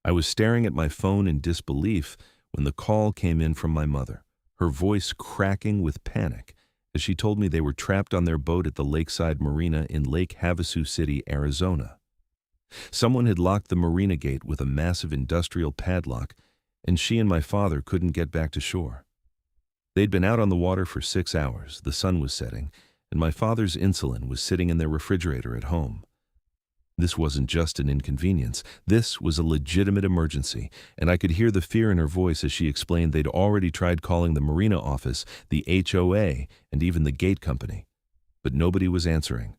I was staring at my phone in disbelief when the call came in from my mother, her voice cracking with panic as she told me they were trapped on their boat at the lakeside marina in Lake Havasu City, Arizona. Someone had locked the marina gate with a massive industrial padlock, and she and my father couldn't get back to shore. They'd been out on the water for 6 hours, the sun was setting, and my father's insulin was sitting in their refrigerator at home. This wasn't just an inconvenience. This was a legitimate emergency, and I could hear the fear in her voice as she explained they'd already tried calling the Marina office, the HOA, and even the gate company. But nobody was answering.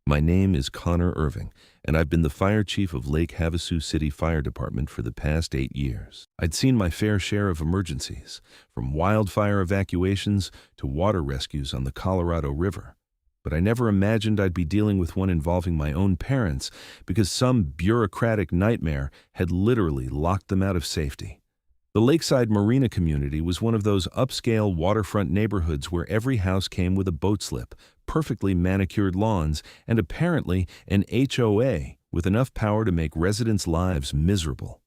My name is Connor Irving, and I've been the fire chief of Lake Havasu City Fire Department for the past 8 years. I'd seen my fair share of emergencies, from wildfire evacuations to water rescues on the Colorado River. But I never imagined I'd be dealing with one involving my own parents because some bureaucratic nightmare had literally locked them out of safety. The Lakeside Marina community was one of those upscale waterfront neighborhoods where every house came with a boat slip, perfectly manicured lawns, and apparently an HOA with enough power to make residents' lives miserable.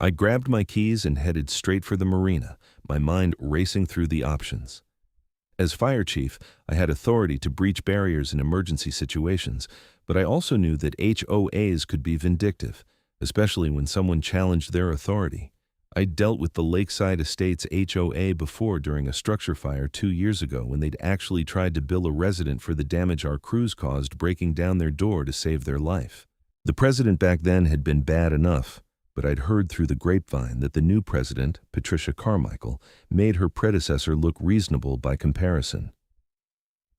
I grabbed my keys and headed straight for the marina, my mind racing through the options. As fire chief, I had authority to breach barriers in emergency situations, but I also knew that HOAs could be vindictive, especially when someone challenged their authority. I dealt with the Lakeside Estates HOA before during a structure fire 2 years ago when they'd actually tried to bill a resident for the damage our crews caused breaking down their door to save their life. The president back then had been bad enough, but I'd heard through the grapevine that the new president, Patricia Carmichael, made her predecessor look reasonable by comparison.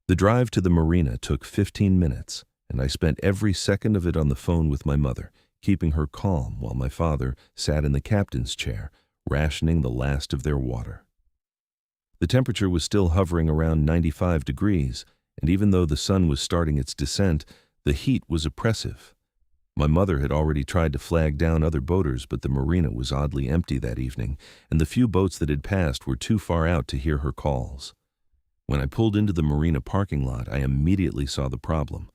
The drive to the marina took 15 minutes, and I spent every second of it on the phone with my mother, keeping her calm while my father sat in the captain's chair, rationing the last of their water. The temperature was still hovering around 95 degrees, and even though the sun was starting its descent, the heat was oppressive. My mother had already tried to flag down other boaters, but the marina was oddly empty that evening, and the few boats that had passed were too far out to hear her calls. When I pulled into the marina parking lot, I immediately saw the problem.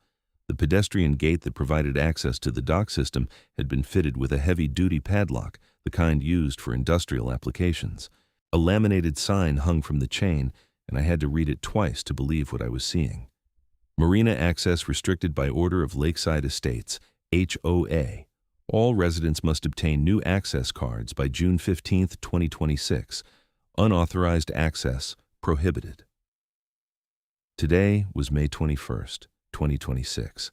The pedestrian gate that provided access to the dock system had been fitted with a heavy-duty padlock, the kind used for industrial applications. A laminated sign hung from the chain, and I had to read it twice to believe what I was seeing. Marina access restricted by order of Lakeside Estates, HOA. All residents must obtain new access cards by June 15, 2026. Unauthorized access prohibited. Today was May 21st, 2026.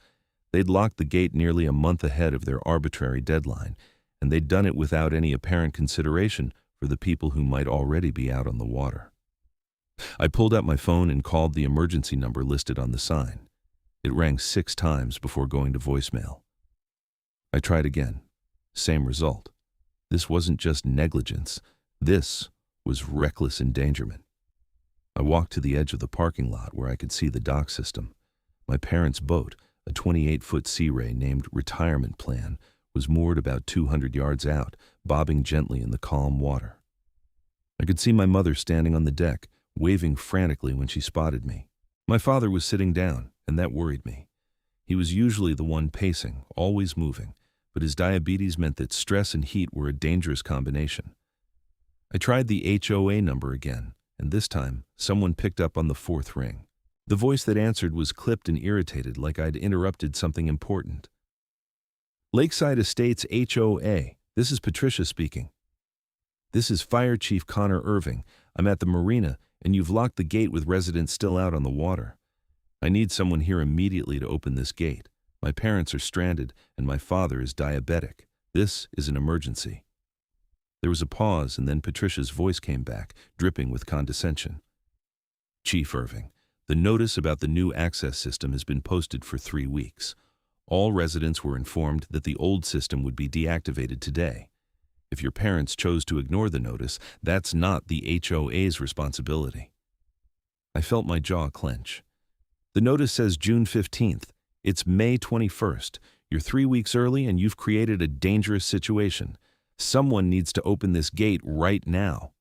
They'd locked the gate nearly a month ahead of their arbitrary deadline, and they'd done it without any apparent consideration for the people who might already be out on the water. I pulled out my phone and called the emergency number listed on the sign. It rang 6 times before going to voicemail. I tried again. Same result. This wasn't just negligence. This was reckless endangerment. I walked to the edge of the parking lot where I could see the dock system. My parents' boat, a 28-foot Sea Ray named Retirement Plan, was moored about 200 yards out, bobbing gently in the calm water. I could see my mother standing on the deck, waving frantically when she spotted me. My father was sitting down, and that worried me. He was usually the one pacing, always moving, but his diabetes meant that stress and heat were a dangerous combination. I tried the HOA number again, and this time, someone picked up on the 4th ring. The voice that answered was clipped and irritated, like I'd interrupted something important. Lakeside Estates HOA, this is Patricia speaking. This is Fire Chief Connor Irving. I'm at the marina, and you've locked the gate with residents still out on the water. I need someone here immediately to open this gate. My parents are stranded, and my father is diabetic. This is an emergency. There was a pause, and then Patricia's voice came back, dripping with condescension. Chief Irving, the notice about the new access system has been posted for 3 weeks. All residents were informed that the old system would be deactivated today. If your parents chose to ignore the notice, that's not the HOA's responsibility. I felt my jaw clench. The notice says June 15th. It's May 21st. You're 3 weeks early and you've created a dangerous situation. Someone needs to open this gate right now.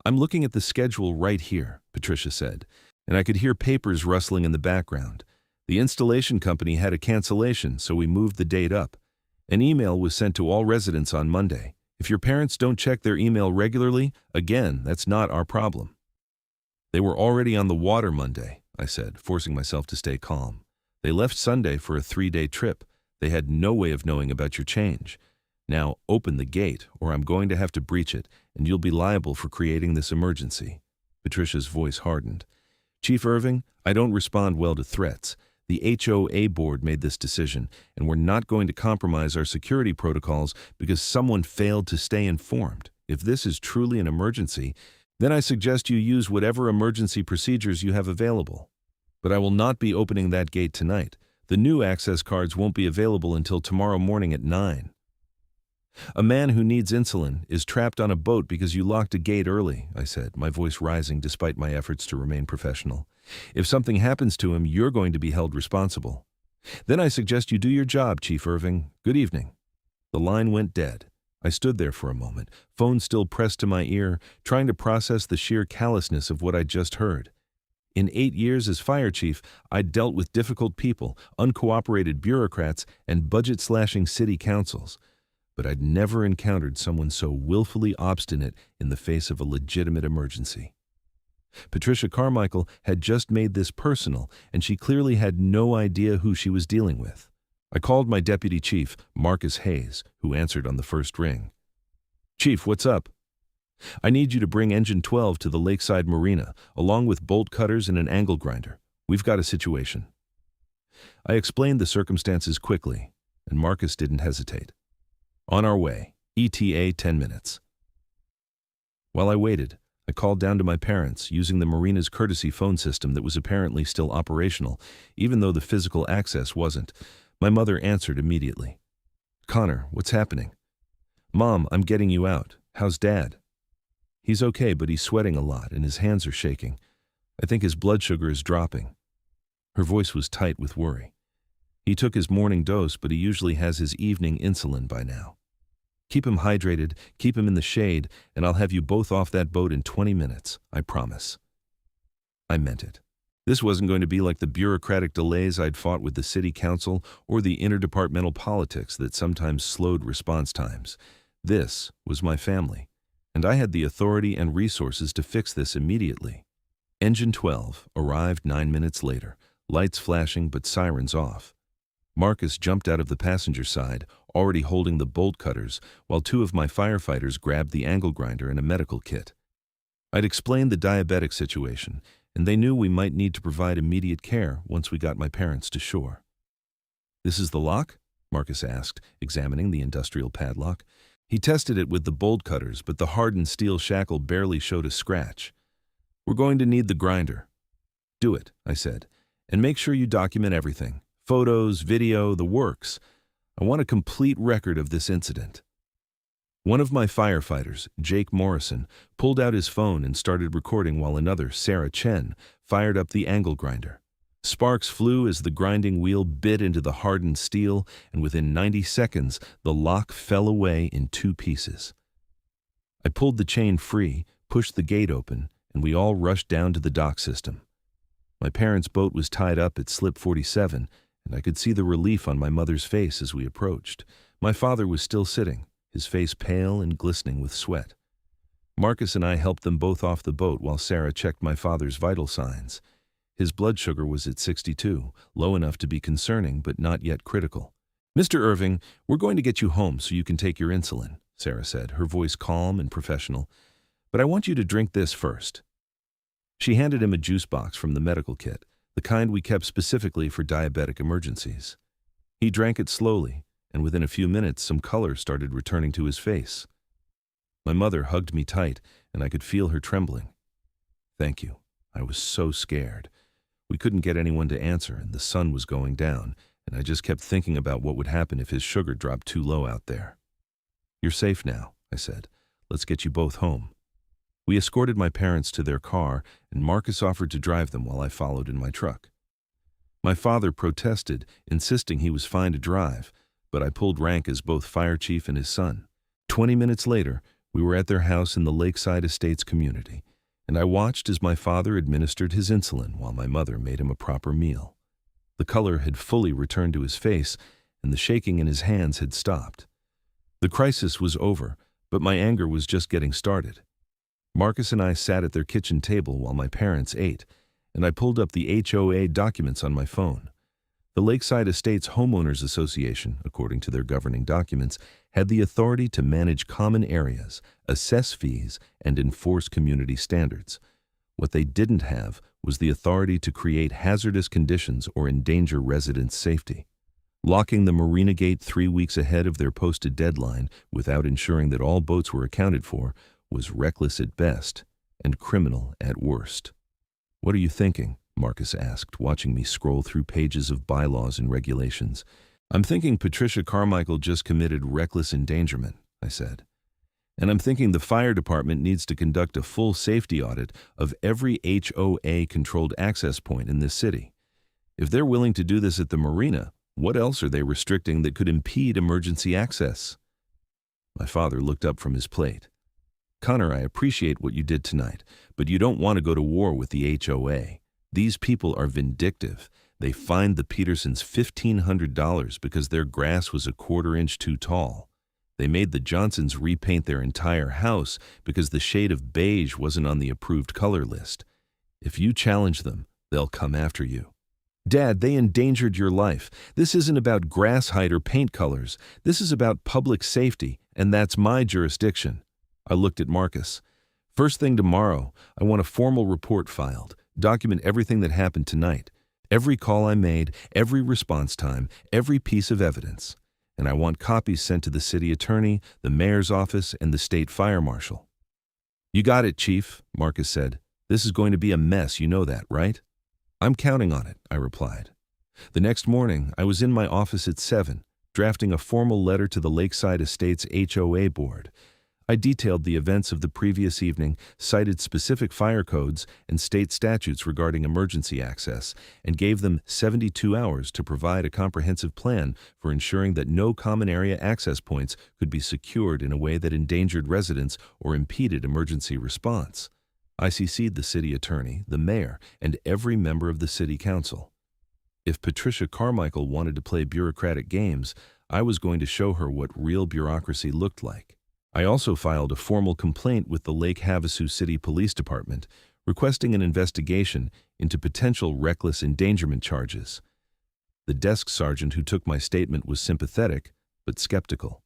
I'm looking at the schedule right here, Patricia said, and I could hear papers rustling in the background. The installation company had a cancellation, so we moved the date up. An email was sent to all residents on Monday. If your parents don't check their email regularly, again, that's not our problem. They were already on the water Monday, I said, forcing myself to stay calm. They left Sunday for a 3-day trip. They had no way of knowing about your change. Now, open the gate, or I'm going to have to breach it, and you'll be liable for creating this emergency. Patricia's voice hardened. Chief Irving, I don't respond well to threats. The HOA board made this decision, and we're not going to compromise our security protocols because someone failed to stay informed. If this is truly an emergency, then I suggest you use whatever emergency procedures you have available. But I will not be opening that gate tonight. The new access cards won't be available until tomorrow morning at 9. A man who needs insulin is trapped on a boat because you locked a gate early, I said, my voice rising despite my efforts to remain professional. If something happens to him, you're going to be held responsible. Then I suggest you do your job, Chief Irving. Good evening. The line went dead. I stood there for a moment, phone still pressed to my ear, trying to process the sheer callousness of what I'd just heard. In 8 years as fire chief, I'd dealt with difficult people, uncooperated bureaucrats, and budget-slashing city councils. But I'd never encountered someone so willfully obstinate in the face of a legitimate emergency. Patricia Carmichael had just made this personal, and she clearly had no idea who she was dealing with. I called my deputy chief, Marcus Hayes, who answered on the first ring. Chief, what's up? I need you to bring Engine 12 to the Lakeside Marina, along with bolt cutters and an angle grinder. We've got a situation. I explained the circumstances quickly, and Marcus didn't hesitate. On our way, ETA 10 minutes. While I waited, I called down to my parents using the Marina's courtesy phone system that was apparently still operational, even though the physical access wasn't. My mother answered immediately. Connor, what's happening? Mom, I'm getting you out. How's Dad? He's okay, but he's sweating a lot and his hands are shaking. I think his blood sugar is dropping. Her voice was tight with worry. He took his morning dose, but he usually has his evening insulin by now. Keep him hydrated, keep him in the shade, and I'll have you both off that boat in 20 minutes, I promise. I meant it. This wasn't going to be like the bureaucratic delays I'd fought with the city council or the interdepartmental politics that sometimes slowed response times. This was my family, and I had the authority and resources to fix this immediately. Engine 12 arrived 9 minutes later, lights flashing but sirens off. Marcus jumped out of the passenger side, already holding the bolt cutters, while 2 of my firefighters grabbed the angle grinder and a medical kit. I'd explained the diabetic situation, and they knew we might need to provide immediate care once we got my parents to shore. This is the lock? Marcus asked, examining the industrial padlock. He tested it with the bolt cutters, but the hardened steel shackle barely showed a scratch. We're going to need the grinder. Do it, I said, and make sure you document everything. Photos, video, the works. I want a complete record of this incident. One of my firefighters, Jake Morrison, pulled out his phone and started recording while another, Sarah Chen, fired up the angle grinder. Sparks flew as the grinding wheel bit into the hardened steel, and within 90 seconds, the lock fell away in 2 pieces. I pulled the chain free, pushed the gate open, and we all rushed down to the dock system. My parents' boat was tied up at Slip 47, and I could see the relief on my mother's face as we approached. My father was still sitting, his face pale and glistening with sweat. Marcus and I helped them both off the boat while Sarah checked my father's vital signs. His blood sugar was at 62, low enough to be concerning but not yet critical. Mr. Irving, we're going to get you home so you can take your insulin, Sarah said, her voice calm and professional. But I want you to drink this first. She handed him a juice box from the medical kit, the kind we kept specifically for diabetic emergencies. He drank it slowly, and within a few minutes some color started returning to his face. My mother hugged me tight, and I could feel her trembling. Thank you. I was so scared. We couldn't get anyone to answer, and the sun was going down, and I just kept thinking about what would happen if his sugar dropped too low out there. You're safe now, I said. Let's get you both home. We escorted my parents to their car, and Marcus offered to drive them while I followed in my truck. My father protested, insisting he was fine to drive, but I pulled rank as both fire chief and his son. 20 minutes later, we were at their house in the Lakeside Estates community, and I watched as my father administered his insulin while my mother made him a proper meal. The color had fully returned to his face, and the shaking in his hands had stopped. The crisis was over, but my anger was just getting started. Marcus and I sat at their kitchen table while my parents ate, and I pulled up the HOA documents on my phone. The Lakeside Estates Homeowners Association, according to their governing documents, had the authority to manage common areas, assess fees, and enforce community standards. What they didn't have was the authority to create hazardous conditions or endanger residents' safety. Locking the Marina gate 3 weeks ahead of their posted deadline without ensuring that all boats were accounted for was reckless at best and criminal at worst. "What are you thinking?" Marcus asked, watching me scroll through pages of bylaws and regulations. "I'm thinking Patricia Carmichael just committed reckless endangerment," I said. "And I'm thinking the fire department needs to conduct a full safety audit of every HOA-controlled access point in this city. If they're willing to do this at the Marina, what else are they restricting that could impede emergency access?" My father looked up from his plate. "Connor, I appreciate what you did tonight, but you don't want to go to war with the HOA. These people are vindictive. They fined the Petersons $1,500 because their grass was a 1/4 inch too tall. They made the Johnsons repaint their entire house because the shade of beige wasn't on the approved color list. If you challenge them, they'll come after you. Dad, they endangered your life. This isn't about grass height or paint colors. This is about public safety, and that's my jurisdiction." I looked at Marcus. "First thing tomorrow, I want a formal report filed. Document everything that happened tonight. Every call I made, every response time, every piece of evidence. And I want copies sent to the city attorney, the mayor's office, and the state fire marshal." "You got it, Chief," Marcus said. "This is going to be a mess, you know that, right?" "I'm counting on it," I replied. The next morning, I was in my office at 7, drafting a formal letter to the Lakeside Estates HOA board. I detailed the events of the previous evening, cited specific fire codes and state statutes regarding emergency access, and gave them 72 hours to provide a comprehensive plan for ensuring that no common area access points could be secured in a way that endangered residents or impeded emergency response. I CC'd the city attorney, the mayor, and every member of the city council. If Patricia Carmichael wanted to play bureaucratic games, I was going to show her what real bureaucracy looked like. I also filed a formal complaint with the Lake Havasu City Police Department, requesting an investigation into potential reckless endangerment charges. The desk sergeant who took my statement was sympathetic, but skeptical.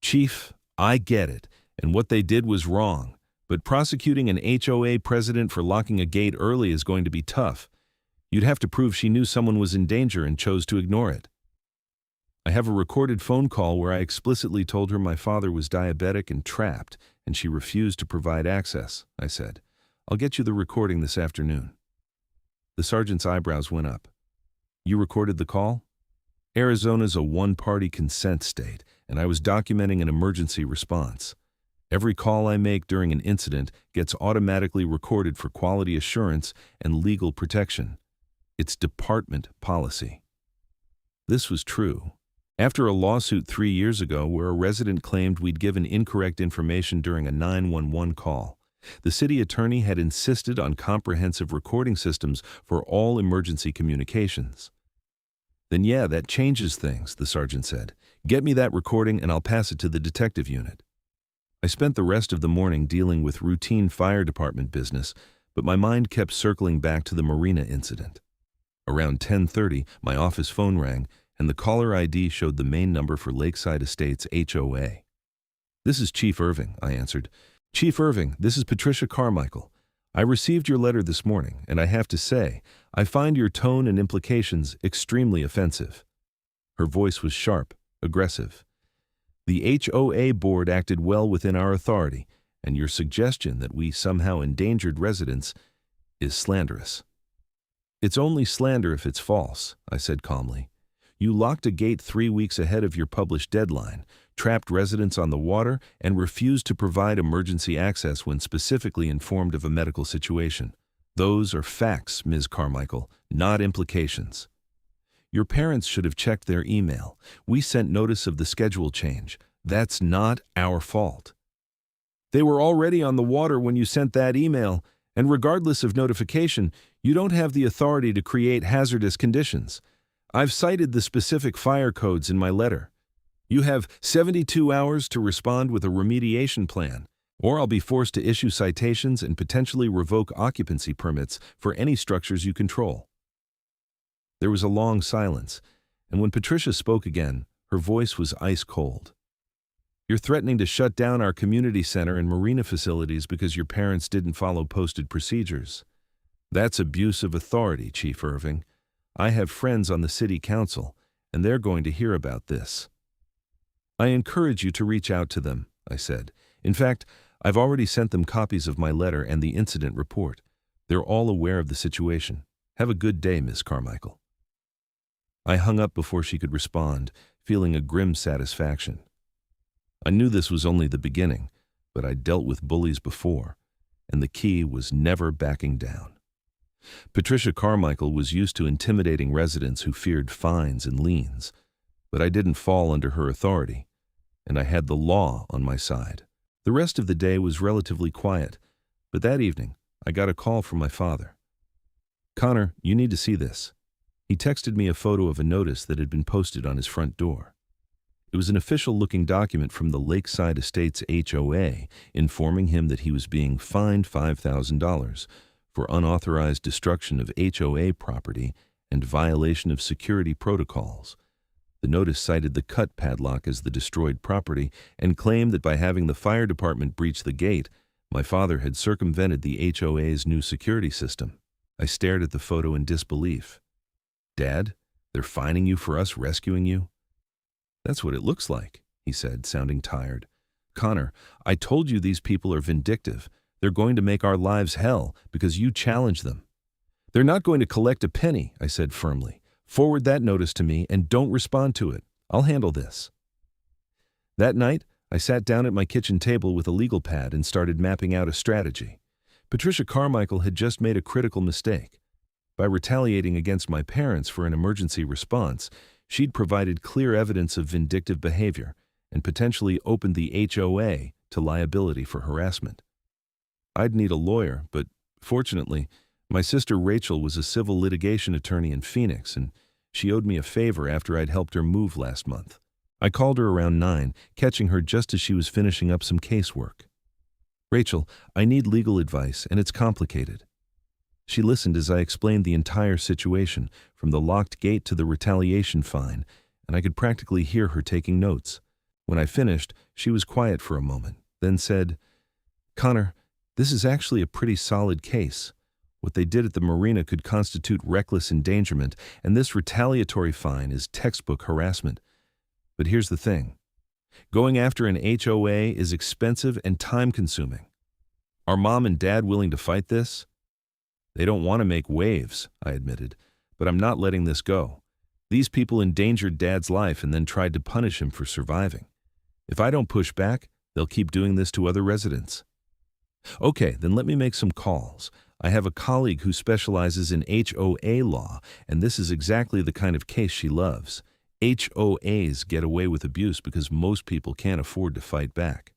"Chief, I get it, and what they did was wrong, but prosecuting an HOA president for locking a gate early is going to be tough. You'd have to prove she knew someone was in danger and chose to ignore it." "I have a recorded phone call where I explicitly told her my father was diabetic and trapped, and she refused to provide access," I said. "I'll get you the recording this afternoon." The sergeant's eyebrows went up. "You recorded the call?" "Arizona's a one-party consent state, and I was documenting an emergency response. Every call I make during an incident gets automatically recorded for quality assurance and legal protection. It's department policy." This was true. After a lawsuit 3 years ago where a resident claimed we'd given incorrect information during a 911 call, the city attorney had insisted on comprehensive recording systems for all emergency communications. "Then yeah, that changes things," the sergeant said. "Get me that recording and I'll pass it to the detective unit." I spent the rest of the morning dealing with routine fire department business, but my mind kept circling back to the Marina incident. Around 10:30, my office phone rang, and the caller ID showed the main number for Lakeside Estates HOA. "This is Chief Irving," I answered. "Chief Irving, this is Patricia Carmichael. I received your letter this morning, and I have to say, I find your tone and implications extremely offensive." Her voice was sharp, aggressive. "The HOA board acted well within our authority, and your suggestion that we somehow endangered residents is slanderous." "It's only slander if it's false," I said calmly. "You locked a gate 3 weeks ahead of your published deadline, trapped residents on the water, and refused to provide emergency access when specifically informed of a medical situation. Those are facts, Ms. Carmichael, not implications. Your parents should have checked their email. We sent notice of the schedule change. That's not our fault." "They were already on the water when you sent that email, and regardless of notification, you don't have the authority to create hazardous conditions. I've cited the specific fire codes in my letter. You have 72 hours to respond with a remediation plan, or I'll be forced to issue citations and potentially revoke occupancy permits for any structures you control." There was a long silence, and when Patricia spoke again, her voice was ice cold. "You're threatening to shut down our community center and marina facilities because your parents didn't follow posted procedures. That's abuse of authority, Chief Irving. I have friends on the city council, and they're going to hear about this." "I encourage you to reach out to them," I said. "In fact, I've already sent them copies of my letter and the incident report. They're all aware of the situation. Have a good day, Miss Carmichael." I hung up before she could respond, feeling a grim satisfaction. I knew this was only the beginning, but I'd dealt with bullies before, and the key was never backing down. Patricia Carmichael was used to intimidating residents who feared fines and liens, but I didn't fall under her authority, and I had the law on my side. The rest of the day was relatively quiet, but that evening I got a call from my father. "Connor, you need to see this." He texted me a photo of a notice that had been posted on his front door. It was an official-looking document from the Lakeside Estates HOA informing him that he was being fined $5,000 for unauthorized destruction of HOA property and violation of security protocols. The notice cited the cut padlock as the destroyed property and claimed that by having the fire department breach the gate, my father had circumvented the HOA's new security system. I stared at the photo in disbelief. "Dad, they're fining you for us rescuing you?" "That's what it looks like," he said, sounding tired. "Connor, I told you these people are vindictive. They're going to make our lives hell because you challenge them." "They're not going to collect a penny," I said firmly. "Forward that notice to me and don't respond to it. I'll handle this." That night, I sat down at my kitchen table with a legal pad and started mapping out a strategy. Patricia Carmichael had just made a critical mistake. By retaliating against my parents for an emergency response, she'd provided clear evidence of vindictive behavior and potentially opened the HOA to liability for harassment. I'd need a lawyer, but fortunately, my sister Rachel was a civil litigation attorney in Phoenix, and she owed me a favor after I'd helped her move last month. I called her around 9, catching her just as she was finishing up some casework. "Rachel, I need legal advice, and it's complicated." She listened as I explained the entire situation, from the locked gate to the retaliation fine, and I could practically hear her taking notes. When I finished, she was quiet for a moment, then said, "Connor, this is actually a pretty solid case. What they did at the Marina could constitute reckless endangerment, and this retaliatory fine is textbook harassment. But here's the thing. Going after an HOA is expensive and time-consuming. Are Mom and Dad willing to fight this?" "They don't want to make waves," I admitted, "but I'm not letting this go. These people endangered Dad's life and then tried to punish him for surviving. If I don't push back, they'll keep doing this to other residents." "Okay, then let me make some calls. I have a colleague who specializes in HOA law, and this is exactly the kind of case she loves. HOAs get away with abuse because most people can't afford to fight back.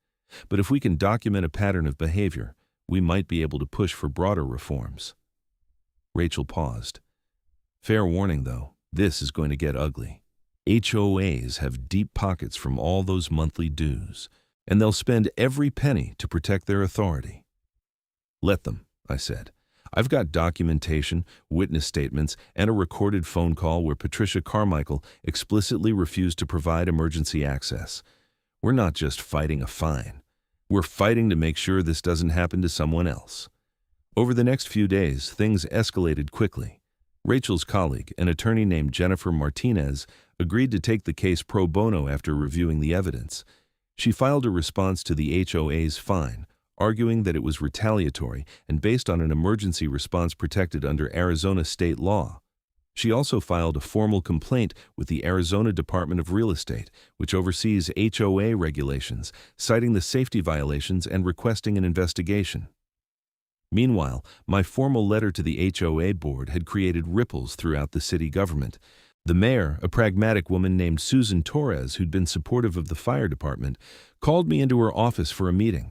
But if we can document a pattern of behavior, we might be able to push for broader reforms." Rachel paused. "Fair warning, though, this is going to get ugly. HOAs have deep pockets from all those monthly dues, and they'll spend every penny to protect their authority." "Let them," I said. "I've got documentation, witness statements, and a recorded phone call where Patricia Carmichael explicitly refused to provide emergency access. We're not just fighting a fine. We're fighting to make sure this doesn't happen to someone else." Over the next few days, things escalated quickly. Rachel's colleague, an attorney named Jennifer Martinez, agreed to take the case pro bono after reviewing the evidence. She filed a response to the HOA's fine, arguing that it was retaliatory and based on an emergency response protected under Arizona state law. She also filed a formal complaint with the Arizona Department of Real Estate, which oversees HOA regulations, citing the safety violations and requesting an investigation. Meanwhile, my formal letter to the HOA board had created ripples throughout the city government. The mayor, a pragmatic woman named Susan Torres, who'd been supportive of the fire department, called me into her office for a meeting.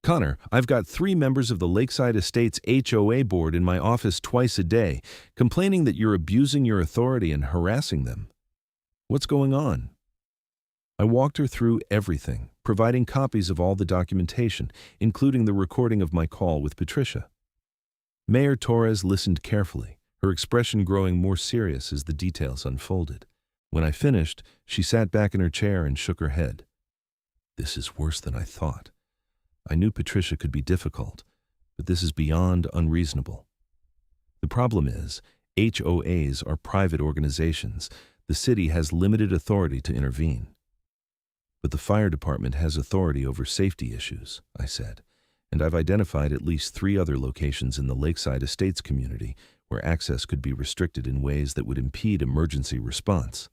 Connor, I've got 3 members of the Lakeside Estates HOA board in my office twice a day, complaining that you're abusing your authority and harassing them. What's going on? I walked her through everything, providing copies of all the documentation, including the recording of my call with Patricia. Mayor Torres listened carefully, her expression growing more serious as the details unfolded. When I finished, she sat back in her chair and shook her head. This is worse than I thought. I knew Patricia could be difficult, but this is beyond unreasonable. The problem is, HOAs are private organizations. The city has limited authority to intervene. But the fire department has authority over safety issues, I said, and I've identified at least 3 other locations in the Lakeside Estates community where access could be restricted in ways that would impede emergency response.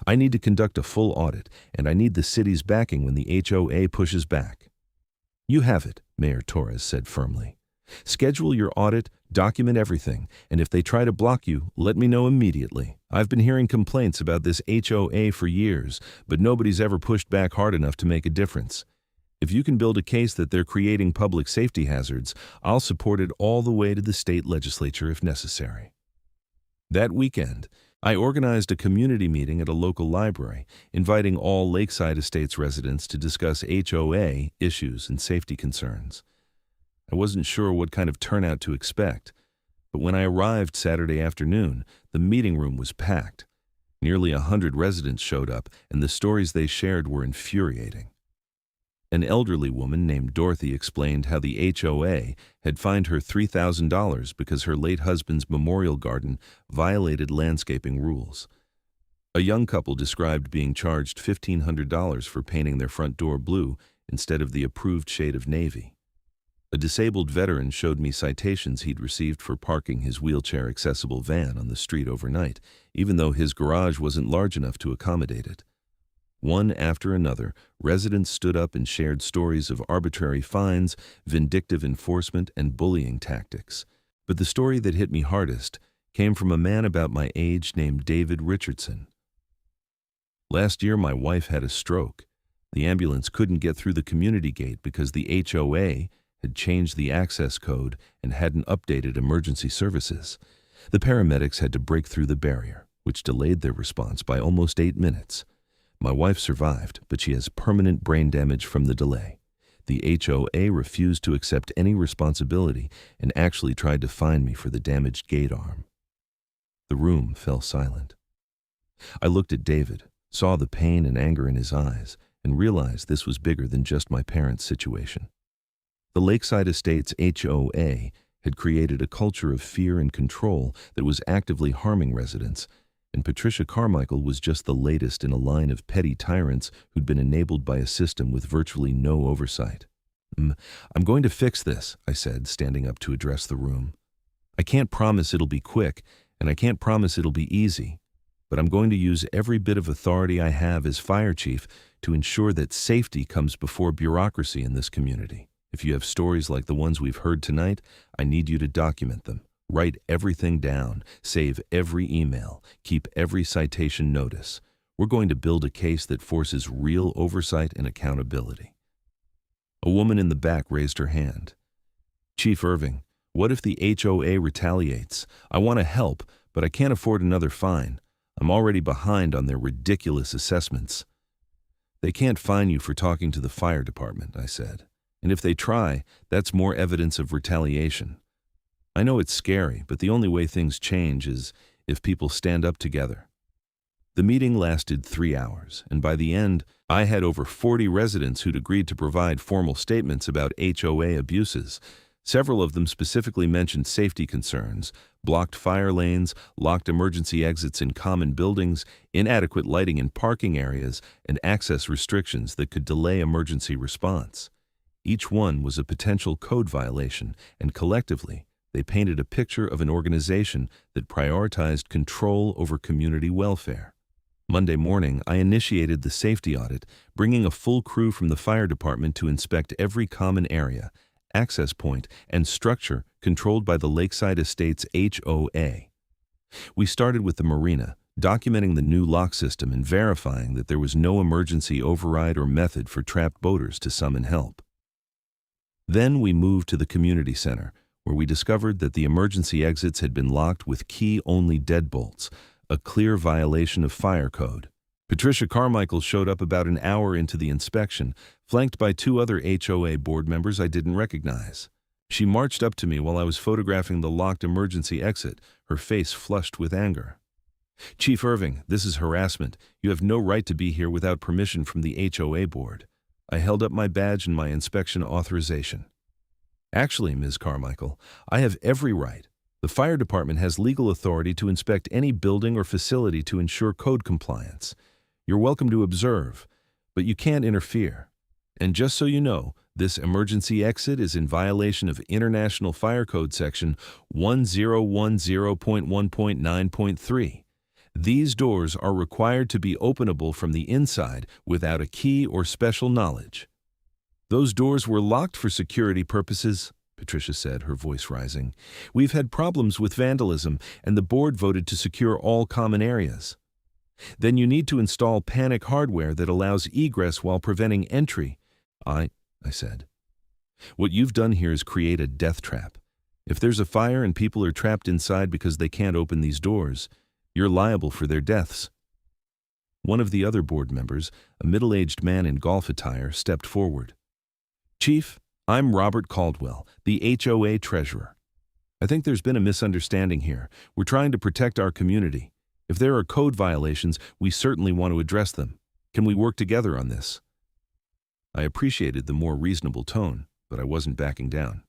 I need to conduct a full audit, and I need the city's backing when the HOA pushes back. You have it, Mayor Torres said firmly. Schedule your audit, document everything, and if they try to block you, let me know immediately. I've been hearing complaints about this HOA for years, but nobody's ever pushed back hard enough to make a difference. If you can build a case that they're creating public safety hazards, I'll support it all the way to the state legislature if necessary. That weekend, I organized a community meeting at a local library, inviting all Lakeside Estates residents to discuss HOA issues and safety concerns. I wasn't sure what kind of turnout to expect, but when I arrived Saturday afternoon, the meeting room was packed. Nearly 100 residents showed up, and the stories they shared were infuriating. An elderly woman named Dorothy explained how the HOA had fined her $3,000 because her late husband's memorial garden violated landscaping rules. A young couple described being charged $1,500 for painting their front door blue instead of the approved shade of navy. A disabled veteran showed me citations he'd received for parking his wheelchair-accessible van on the street overnight, even though his garage wasn't large enough to accommodate it. One after another, residents stood up and shared stories of arbitrary fines, vindictive enforcement, and bullying tactics. But the story that hit me hardest came from a man about my age named David Richardson. Last year, my wife had a stroke. The ambulance couldn't get through the community gate because the HOA had changed the access code and hadn't updated emergency services. The paramedics had to break through the barrier, which delayed their response by almost 8 minutes. My wife survived, but she has permanent brain damage from the delay. The HOA refused to accept any responsibility and actually tried to fine me for the damaged gate arm. The room fell silent. I looked at David, saw the pain and anger in his eyes, and realized this was bigger than just my parents' situation. The Lakeside Estates HOA had created a culture of fear and control that was actively harming residents, and Patricia Carmichael was just the latest in a line of petty tyrants who'd been enabled by a system with virtually no oversight. I'm going to fix this, I said, standing up to address the room. I can't promise it'll be quick, and I can't promise it'll be easy, but I'm going to use every bit of authority I have as fire chief to ensure that safety comes before bureaucracy in this community. If you have stories like the ones we've heard tonight, I need you to document them. Write everything down, save every email, keep every citation notice. We're going to build a case that forces real oversight and accountability. A woman in the back raised her hand. Chief Irving, what if the HOA retaliates? I want to help, but I can't afford another fine. I'm already behind on their ridiculous assessments. They can't fine you for talking to the fire department, I said. And if they try, that's more evidence of retaliation. I know it's scary, but the only way things change is if people stand up together. The meeting lasted 3 hours, and by the end, I had over 40 residents who'd agreed to provide formal statements about HOA abuses. Several of them specifically mentioned safety concerns, blocked fire lanes, locked emergency exits in common buildings, inadequate lighting in parking areas, and access restrictions that could delay emergency response. Each one was a potential code violation, and collectively, they painted a picture of an organization that prioritized control over community welfare. Monday morning, I initiated the safety audit, bringing a full crew from the fire department to inspect every common area, access point, and structure controlled by the Lakeside Estates HOA. We started with the Marina, documenting the new lock system and verifying that there was no emergency override or method for trapped boaters to summon help. Then we moved to the community center, where we discovered that the emergency exits had been locked with key-only deadbolts, a clear violation of fire code. Patricia Carmichael showed up about an hour into the inspection, flanked by two other HOA board members I didn't recognize. She marched up to me while I was photographing the locked emergency exit, her face flushed with anger. "Chief Irving, this is harassment. You have no right to be here without permission from the HOA board." I held up my badge and my inspection authorization. "Actually, Ms. Carmichael, I have every right. The fire department has legal authority to inspect any building or facility to ensure code compliance. You're welcome to observe, but you can't interfere. And just so you know, this emergency exit is in violation of International Fire Code Section 1010.1.9.3. These doors are required to be openable from the inside without a key or special knowledge." "Those doors were locked for security purposes," Patricia said, her voice rising. "We've had problems with vandalism, and the board voted to secure all common areas." "Then you need to install panic hardware that allows egress while preventing entry." I said. "What you've done here is create a death trap. If there's a fire and people are trapped inside because they can't open these doors, you're liable for their deaths." One of the other board members, a middle-aged man in golf attire, stepped forward. "Chief, I'm Robert Caldwell, the HOA treasurer. I think there's been a misunderstanding here. We're trying to protect our community. If there are code violations, we certainly want to address them. Can we work together on this?" I appreciated the more reasonable tone, but I wasn't backing down.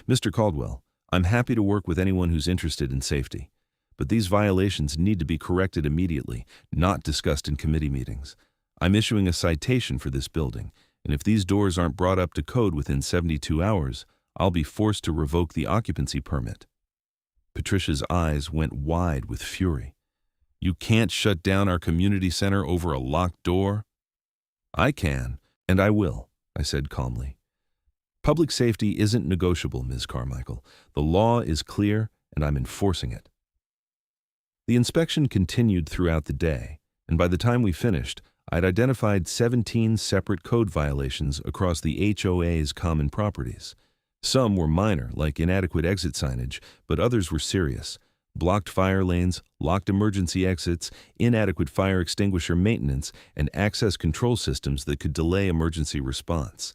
"Mr. Caldwell, I'm happy to work with anyone who's interested in safety. But these violations need to be corrected immediately, not discussed in committee meetings. I'm issuing a citation for this building, and if these doors aren't brought up to code within 72 hours, I'll be forced to revoke the occupancy permit." Patricia's eyes went wide with fury. "You can't shut down our community center over a locked door?" "I can, and I will," I said calmly. "Public safety isn't negotiable, Ms. Carmichael. The law is clear, and I'm enforcing it." The inspection continued throughout the day, and by the time we finished, I'd identified 17 separate code violations across the HOA's common properties. Some were minor, like inadequate exit signage, but others were serious. Blocked fire lanes, locked emergency exits, inadequate fire extinguisher maintenance, and access control systems that could delay emergency response.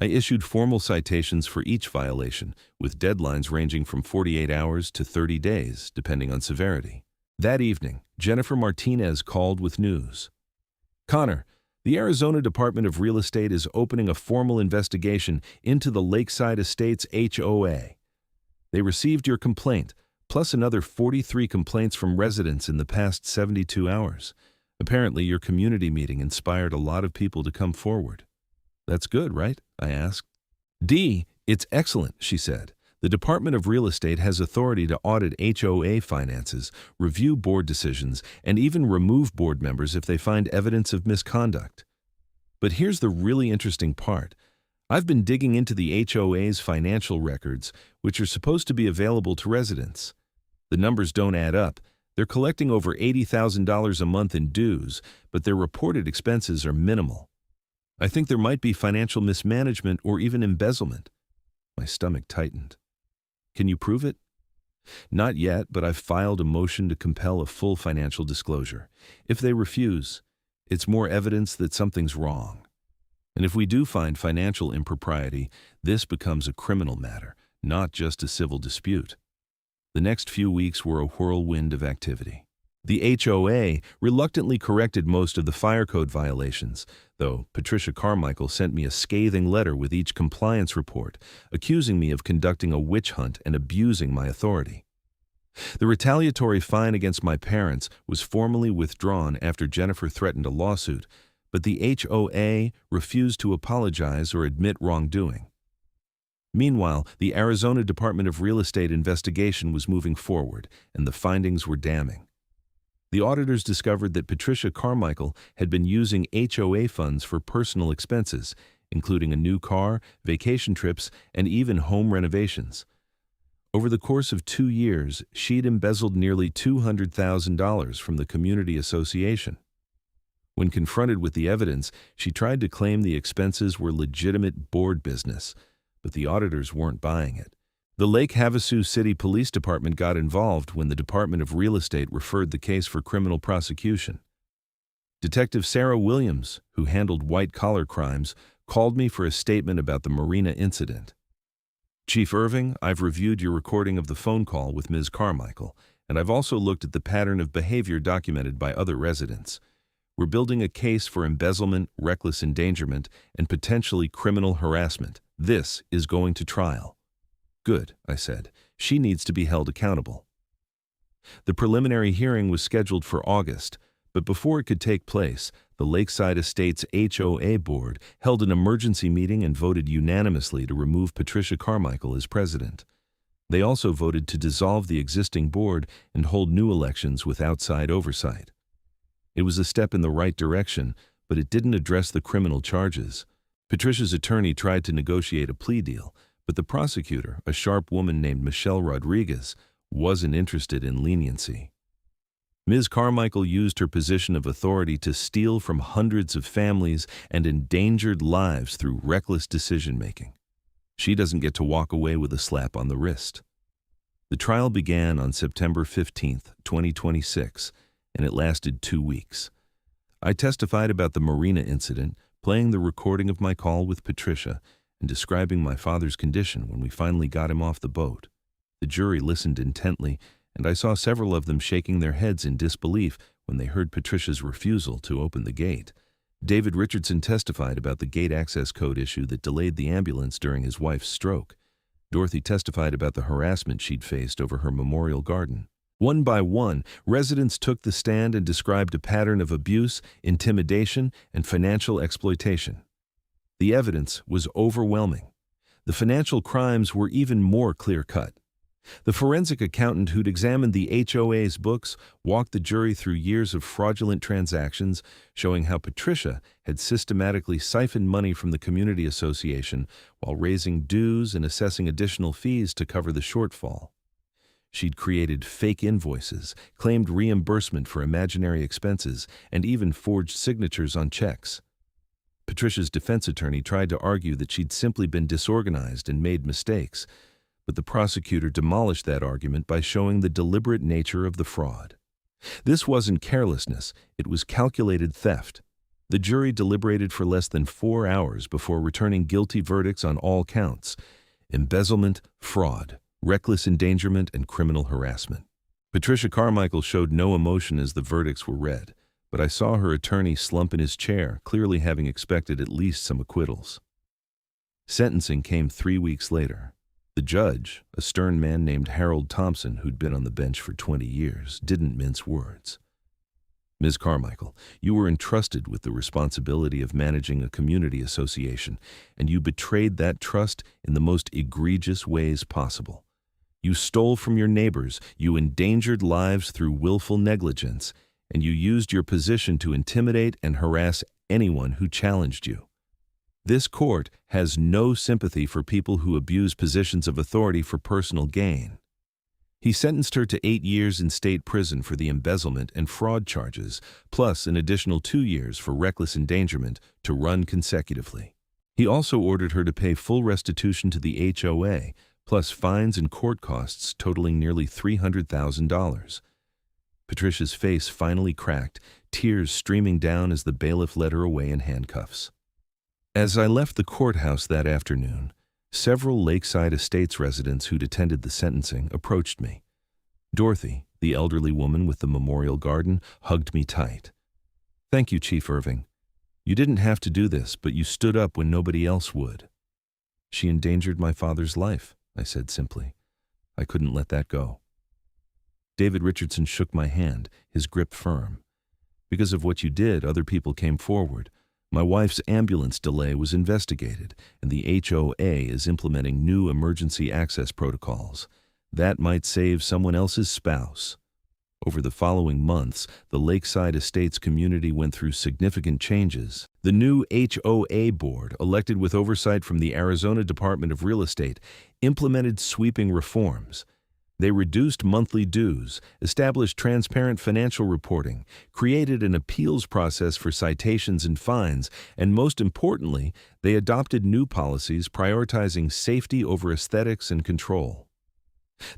I issued formal citations for each violation, with deadlines ranging from 48 hours to 30 days, depending on severity. That evening, Jennifer Martinez called with news. "Connor, the Arizona Department of Real Estate is opening a formal investigation into the Lakeside Estates HOA. They received your complaint, plus another 43 complaints from residents in the past 72 hours. Apparently, your community meeting inspired a lot of people to come forward." "That's good, right?" I asked. "Dee, it's excellent," she said. "The Department of Real Estate has authority to audit HOA finances, review board decisions, and even remove board members if they find evidence of misconduct. But here's the really interesting part. I've been digging into the HOA's financial records, which are supposed to be available to residents. The numbers don't add up. They're collecting over $80,000 a month in dues, but their reported expenses are minimal. I think there might be financial mismanagement or even embezzlement." My stomach tightened. "Can you prove it?" "Not yet, but I've filed a motion to compel a full financial disclosure. If they refuse, it's more evidence that something's wrong. And if we do find financial impropriety, this becomes a criminal matter, not just a civil dispute." The next few weeks were a whirlwind of activity. The HOA reluctantly corrected most of the fire code violations, though Patricia Carmichael sent me a scathing letter with each compliance report, accusing me of conducting a witch hunt and abusing my authority. The retaliatory fine against my parents was formally withdrawn after Jennifer threatened a lawsuit, but the HOA refused to apologize or admit wrongdoing. Meanwhile, the Arizona Department of Real Estate investigation was moving forward, and the findings were damning. The auditors discovered that Patricia Carmichael had been using HOA funds for personal expenses, including a new car, vacation trips, and even home renovations. Over the course of 2 years, she'd embezzled nearly $200,000 from the community association. When confronted with the evidence, she tried to claim the expenses were legitimate board business, but the auditors weren't buying it. The Lake Havasu City Police Department got involved when the Department of Real Estate referred the case for criminal prosecution. Detective Sarah Williams, who handled white-collar crimes, called me for a statement about the Marina incident. Chief Irving, I've reviewed your recording of the phone call with Ms. Carmichael, and I've also looked at the pattern of behavior documented by other residents. We're building a case for embezzlement, reckless endangerment, and potentially criminal harassment. This is going to trial. Good, I said. She needs to be held accountable. The preliminary hearing was scheduled for August, but before it could take place, the Lakeside Estates HOA board held an emergency meeting and voted unanimously to remove Patricia Carmichael as president. They also voted to dissolve the existing board and hold new elections with outside oversight. It was a step in the right direction, but it didn't address the criminal charges. Patricia's attorney tried to negotiate a plea deal, but the prosecutor, a sharp woman named Michelle Rodriguez, wasn't interested in leniency. Ms. Carmichael used her position of authority to steal from hundreds of families and endangered lives through reckless decision-making. She doesn't get to walk away with a slap on the wrist. The trial began on September 15, 2026, and it lasted 2 weeks. I testified about the Marina incident, playing the recording of my call with Patricia, and describing my father's condition when we finally got him off the boat. The jury listened intently, and I saw several of them shaking their heads in disbelief when they heard Patricia's refusal to open the gate. David Richardson testified about the gate access code issue that delayed the ambulance during his wife's stroke. Dorothy testified about the harassment she'd faced over her memorial garden. One by one, residents took the stand and described a pattern of abuse, intimidation, and financial exploitation. The evidence was overwhelming. The financial crimes were even more clear-cut. The forensic accountant who'd examined the HOA's books walked the jury through years of fraudulent transactions, showing how Patricia had systematically siphoned money from the community association while raising dues and assessing additional fees to cover the shortfall. She'd created fake invoices, claimed reimbursement for imaginary expenses, and even forged signatures on checks. Patricia's defense attorney tried to argue that she'd simply been disorganized and made mistakes, but the prosecutor demolished that argument by showing the deliberate nature of the fraud. This wasn't carelessness, it was calculated theft. The jury deliberated for less than 4 hours before returning guilty verdicts on all counts: embezzlement, fraud, reckless endangerment, and criminal harassment. Patricia Carmichael showed no emotion as the verdicts were read, but I saw her attorney slump in his chair, clearly having expected at least some acquittals. Sentencing came 3 weeks later. The judge, a stern man named Harold Thompson who'd been on the bench for 20 years, didn't mince words. Ms. Carmichael, you were entrusted with the responsibility of managing a community association, and you betrayed that trust in the most egregious ways possible. You stole from your neighbors, you endangered lives through willful negligence, and you used your position to intimidate and harass anyone who challenged you. This court has no sympathy for people who abuse positions of authority for personal gain. He sentenced her to 8 years in state prison for the embezzlement and fraud charges, plus an additional 2 years for reckless endangerment to run consecutively. He also ordered her to pay full restitution to the HOA, plus fines and court costs totaling nearly $300,000. Patricia's face finally cracked, tears streaming down as the bailiff led her away in handcuffs. As I left the courthouse that afternoon, several Lakeside Estates residents who'd attended the sentencing approached me. Dorothy, the elderly woman with the memorial garden, hugged me tight. "Thank you, Chief Irving. You didn't have to do this, but you stood up when nobody else would." "She endangered my father's life," I said simply. I couldn't let that go. David Richardson shook my hand, his grip firm. "Because of what you did, other people came forward. My wife's ambulance delay was investigated, and the HOA is implementing new emergency access protocols. That might save someone else's spouse." Over the following months, the Lakeside Estates community went through significant changes. The new HOA board, elected with oversight from the Arizona Department of Real Estate, implemented sweeping reforms. They reduced monthly dues, established transparent financial reporting, created an appeals process for citations and fines, and most importantly, they adopted new policies prioritizing safety over aesthetics and control.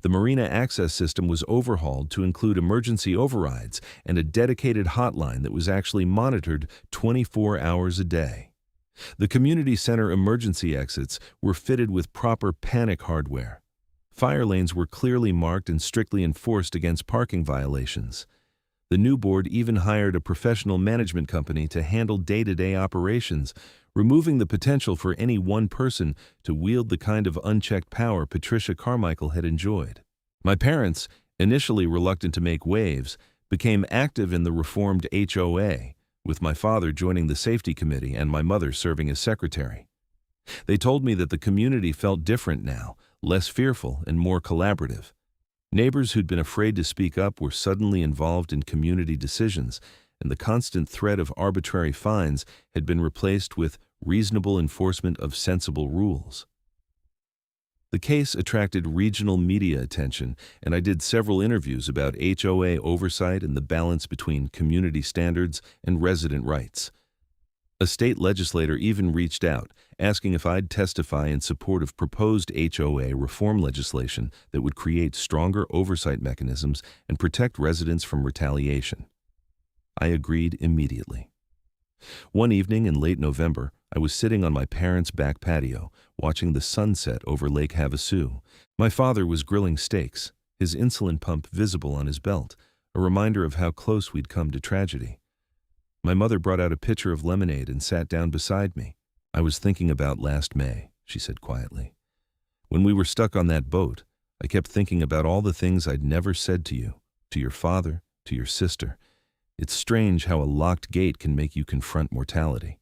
The Marina access system was overhauled to include emergency overrides and a dedicated hotline that was actually monitored 24 hours a day. The community center emergency exits were fitted with proper panic hardware. Fire lanes were clearly marked and strictly enforced against parking violations. The new board even hired a professional management company to handle day-to-day operations, removing the potential for any one person to wield the kind of unchecked power Patricia Carmichael had enjoyed. My parents, initially reluctant to make waves, became active in the reformed HOA, with my father joining the safety committee and my mother serving as secretary. They told me that the community felt different now, less fearful and more collaborative. Neighbors who'd been afraid to speak up were suddenly involved in community decisions, and the constant threat of arbitrary fines had been replaced with reasonable enforcement of sensible rules. The case attracted regional media attention, and I did several interviews about HOA oversight and the balance between community standards and resident rights. A state legislator even reached out, asking if I'd testify in support of proposed HOA reform legislation that would create stronger oversight mechanisms and protect residents from retaliation. I agreed immediately. One evening in late November, I was sitting on my parents' back patio, watching the sunset over Lake Havasu. My father was grilling steaks, his insulin pump visible on his belt, a reminder of how close we'd come to tragedy. My mother brought out a pitcher of lemonade and sat down beside me. "I was thinking about last May," she said quietly. "When we were stuck on that boat, I kept thinking about all the things I'd never said to you, to your father, to your sister. It's strange how a locked gate can make you confront mortality."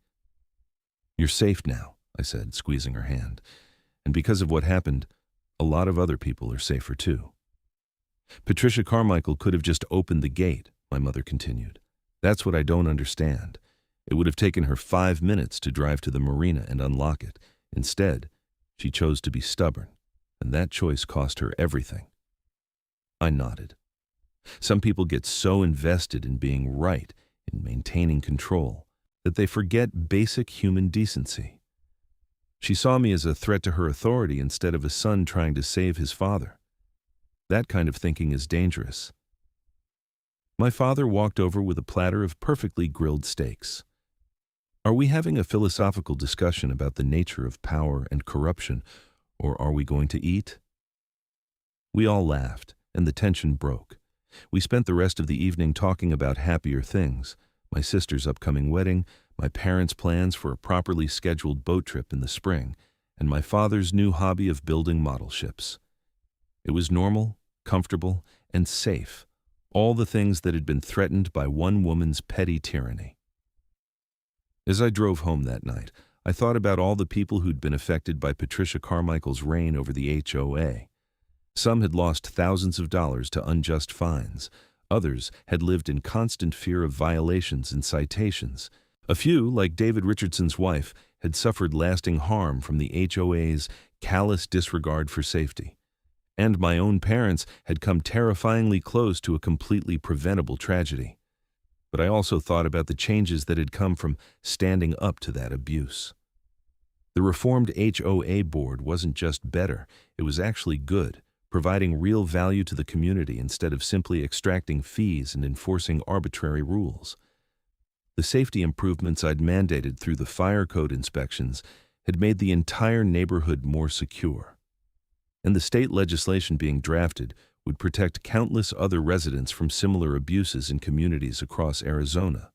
"You're safe now," I said, squeezing her hand. "And because of what happened, a lot of other people are safer too." "Patricia Carmichael could have just opened the gate," my mother continued. "That's what I don't understand. It would have taken her 5 minutes to drive to the marina and unlock it. Instead, she chose to be stubborn, and that choice cost her everything." I nodded. Some people get so invested in being right, in maintaining control, that they forget basic human decency. She saw me as a threat to her authority instead of a son trying to save his father. That kind of thinking is dangerous. My father walked over with a platter of perfectly grilled steaks. "Are we having a philosophical discussion about the nature of power and corruption, or are we going to eat?" We all laughed, and the tension broke. We spent the rest of the evening talking about happier things: my sister's upcoming wedding, my parents' plans for a properly scheduled boat trip in the spring, and my father's new hobby of building model ships. It was normal, comfortable, and safe, all the things that had been threatened by one woman's petty tyranny. As I drove home that night, I thought about all the people who'd been affected by Patricia Carmichael's reign over the HOA. Some had lost thousands of dollars to unjust fines. Others had lived in constant fear of violations and citations. A few, like David Richardson's wife, had suffered lasting harm from the HOA's callous disregard for safety. And my own parents had come terrifyingly close to a completely preventable tragedy. But I also thought about the changes that had come from standing up to that abuse. The reformed HOA board wasn't just better, it was actually good, providing real value to the community instead of simply extracting fees and enforcing arbitrary rules. The safety improvements I'd mandated through the fire code inspections had made the entire neighborhood more secure. And the state legislation being drafted would protect countless other residents from similar abuses in communities across Arizona.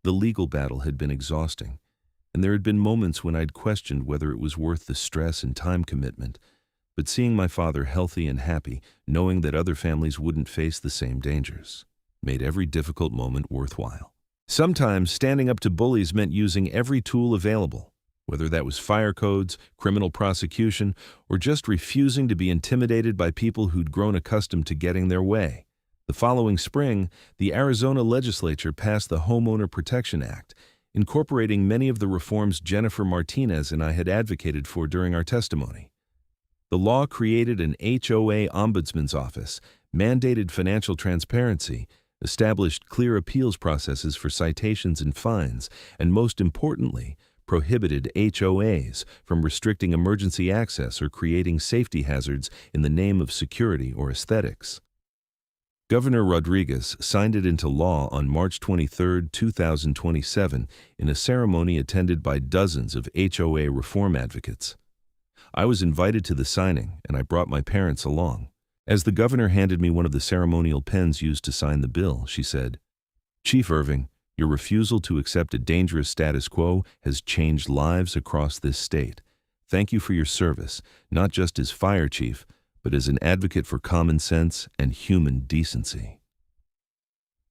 The legal battle had been exhausting, and there had been moments when I'd questioned whether it was worth the stress and time commitment, but seeing my father healthy and happy, knowing that other families wouldn't face the same dangers, made every difficult moment worthwhile. Sometimes standing up to bullies meant using every tool available, whether that was fire codes, criminal prosecution, or just refusing to be intimidated by people who'd grown accustomed to getting their way. The following spring, the Arizona legislature passed the Homeowner Protection Act, incorporating many of the reforms Jennifer Martinez and I had advocated for during our testimony. The law created an HOA ombudsman's office, mandated financial transparency, established clear appeals processes for citations and fines, and most importantly, prohibited HOAs from restricting emergency access or creating safety hazards in the name of security or aesthetics. Governor Rodriguez signed it into law on March 23, 2027, in a ceremony attended by dozens of HOA reform advocates. I was invited to the signing, and I brought my parents along. As the governor handed me one of the ceremonial pens used to sign the bill, she said, "Chief Irving, your refusal to accept a dangerous status quo has changed lives across this state. Thank you for your service, not just as fire chief, but as an advocate for common sense and human decency."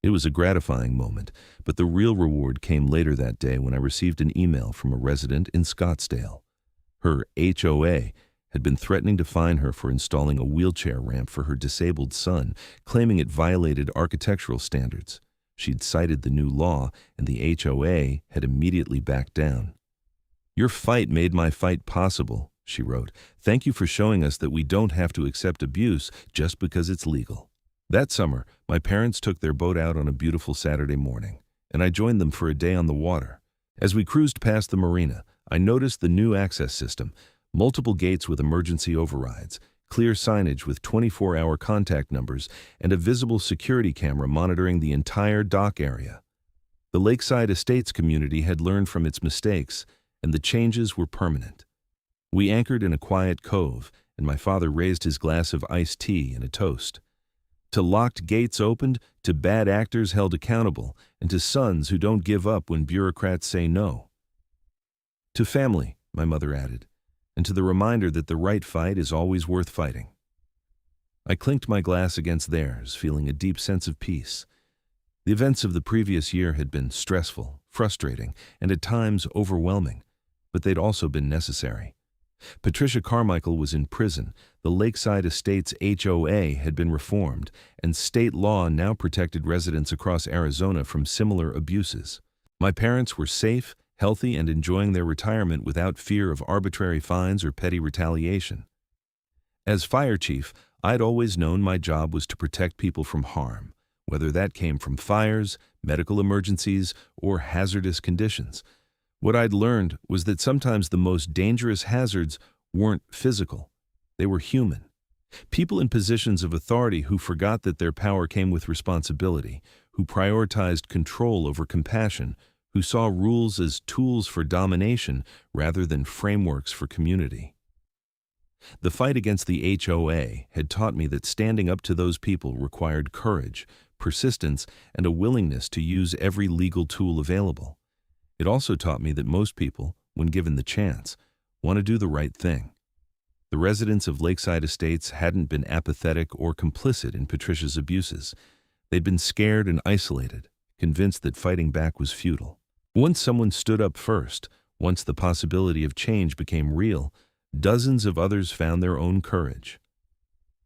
It was a gratifying moment, but the real reward came later that day when I received an email from a resident in Scottsdale. Her HOA had been threatening to fine her for installing a wheelchair ramp for her disabled son, claiming it violated architectural standards. She'd cited the new law, and the HOA had immediately backed down. "Your fight made my fight possible," she wrote. "Thank you for showing us that we don't have to accept abuse just because it's legal." That summer, my parents took their boat out on a beautiful Saturday morning, and I joined them for a day on the water. As we cruised past the Marina, I noticed the new access system, multiple gates with emergency overrides, clear signage with 24-hour contact numbers, and a visible security camera monitoring the entire dock area. The Lakeside Estates community had learned from its mistakes, and the changes were permanent. We anchored in a quiet cove, and my father raised his glass of iced tea and a toast. To locked gates opened, to bad actors held accountable, and to sons who don't give up when bureaucrats say no. To family, my mother added, and to the reminder that the right fight is always worth fighting. I clinked my glass against theirs, feeling a deep sense of peace. The events of the previous year had been stressful, frustrating, and at times overwhelming, but they'd also been necessary. Patricia Carmichael was in prison, the Lakeside Estates HOA had been reformed, and state law now protected residents across Arizona from similar abuses. My parents were safe, healthy, and enjoying their retirement without fear of arbitrary fines or petty retaliation. As fire chief, I'd always known my job was to protect people from harm, whether that came from fires, medical emergencies, or hazardous conditions. What I'd learned was that sometimes the most dangerous hazards weren't physical. They were human. People in positions of authority who forgot that their power came with responsibility, who prioritized control over compassion, who saw rules as tools for domination rather than frameworks for community. The fight against the HOA had taught me that standing up to those people required courage, persistence, and a willingness to use every legal tool available. It also taught me that most people, when given the chance, want to do the right thing. The residents of Lakeside Estates hadn't been apathetic or complicit in Patricia's abuses. They'd been scared and isolated, convinced that fighting back was futile. Once someone stood up first, once the possibility of change became real, dozens of others found their own courage.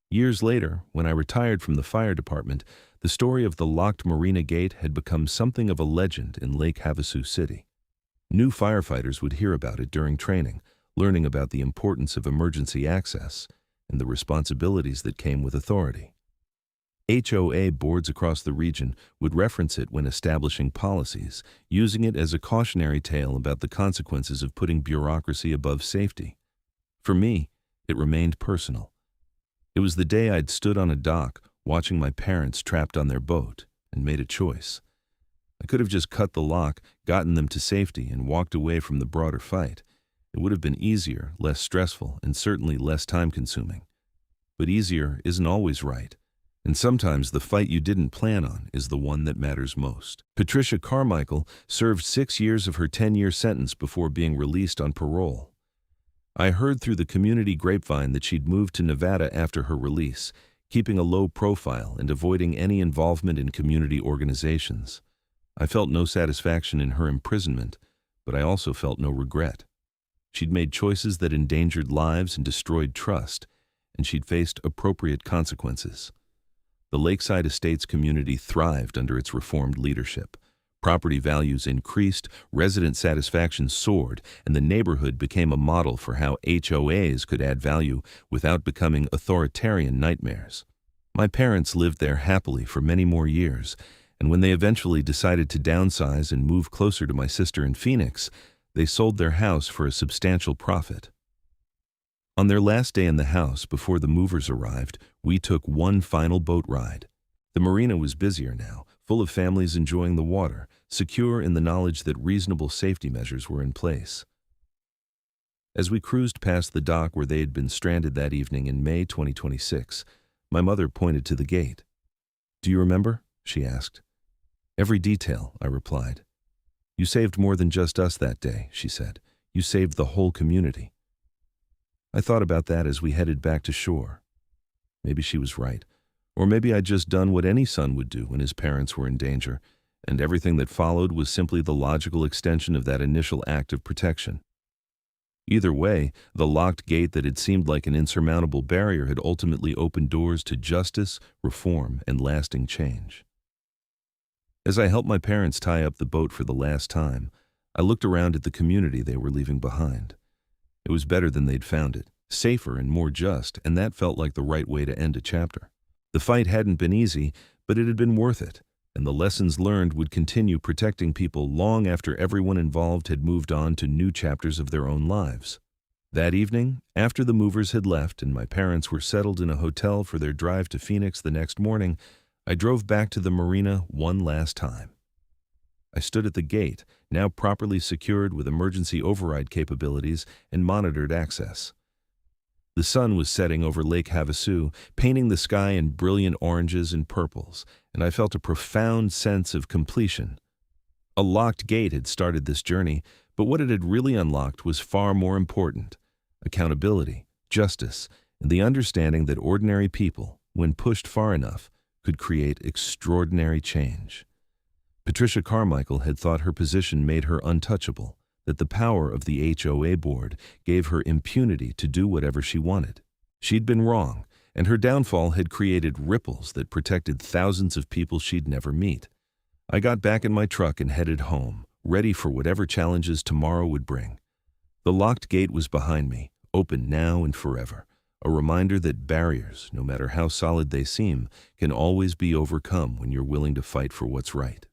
Years later, when I retired from the fire department, the story of the locked Marina gate had become something of a legend in Lake Havasu City. New firefighters would hear about it during training, learning about the importance of emergency access and the responsibilities that came with authority. HOA boards across the region would reference it when establishing policies, using it as a cautionary tale about the consequences of putting bureaucracy above safety. For me, it remained personal. It was the day I'd stood on a dock watching my parents trapped on their boat and made a choice. I could have just cut the lock, gotten them to safety, and walked away from the broader fight. It would have been easier, less stressful, and certainly less time-consuming. But easier isn't always right. And sometimes the fight you didn't plan on is the one that matters most. Patricia Carmichael served 6 years of her 10-year sentence before being released on parole. I heard through the community grapevine that she'd moved to Nevada after her release, keeping a low profile and avoiding any involvement in community organizations. I felt no satisfaction in her imprisonment, but I also felt no regret. She'd made choices that endangered lives and destroyed trust, and she'd faced appropriate consequences. The Lakeside Estates community thrived under its reformed leadership. Property values increased, resident satisfaction soared, and the neighborhood became a model for how HOAs could add value without becoming authoritarian nightmares. My parents lived there happily for many more years, and when they eventually decided to downsize and move closer to my sister in Phoenix, they sold their house for a substantial profit. On their last day in the house before the movers arrived, we took one final boat ride. The marina was busier now, full of families enjoying the water, secure in the knowledge that reasonable safety measures were in place. As we cruised past the dock where they had been stranded that evening in May 2026, my mother pointed to the gate. "Do you remember?" she asked. "Every detail," I replied. "You saved more than just us that day," she said. "You saved the whole community." I thought about that as we headed back to shore. Maybe she was right. Or maybe I'd just done what any son would do when his parents were in danger, and everything that followed was simply the logical extension of that initial act of protection. Either way, the locked gate that had seemed like an insurmountable barrier had ultimately opened doors to justice, reform, and lasting change. As I helped my parents tie up the boat for the last time, I looked around at the community they were leaving behind. It was better than they'd found it, safer and more just, and that felt like the right way to end a chapter. The fight hadn't been easy, but it had been worth it, and the lessons learned would continue protecting people long after everyone involved had moved on to new chapters of their own lives. That evening, after the movers had left and my parents were settled in a hotel for their drive to Phoenix the next morning, I drove back to the marina one last time. I stood at the gate, now properly secured with emergency override capabilities and monitored access. The sun was setting over Lake Havasu, painting the sky in brilliant oranges and purples, and I felt a profound sense of completion. A locked gate had started this journey, but what it had really unlocked was far more important: accountability, justice, and the understanding that ordinary people, when pushed far enough, could create extraordinary change. Patricia Carmichael had thought her position made her untouchable, that the power of the HOA board gave her impunity to do whatever she wanted. She'd been wrong, and her downfall had created ripples that protected thousands of people she'd never meet. I got back in my truck and headed home, ready for whatever challenges tomorrow would bring. The locked gate was behind me, open now and forever, a reminder that barriers, no matter how solid they seem, can always be overcome when you're willing to fight for what's right.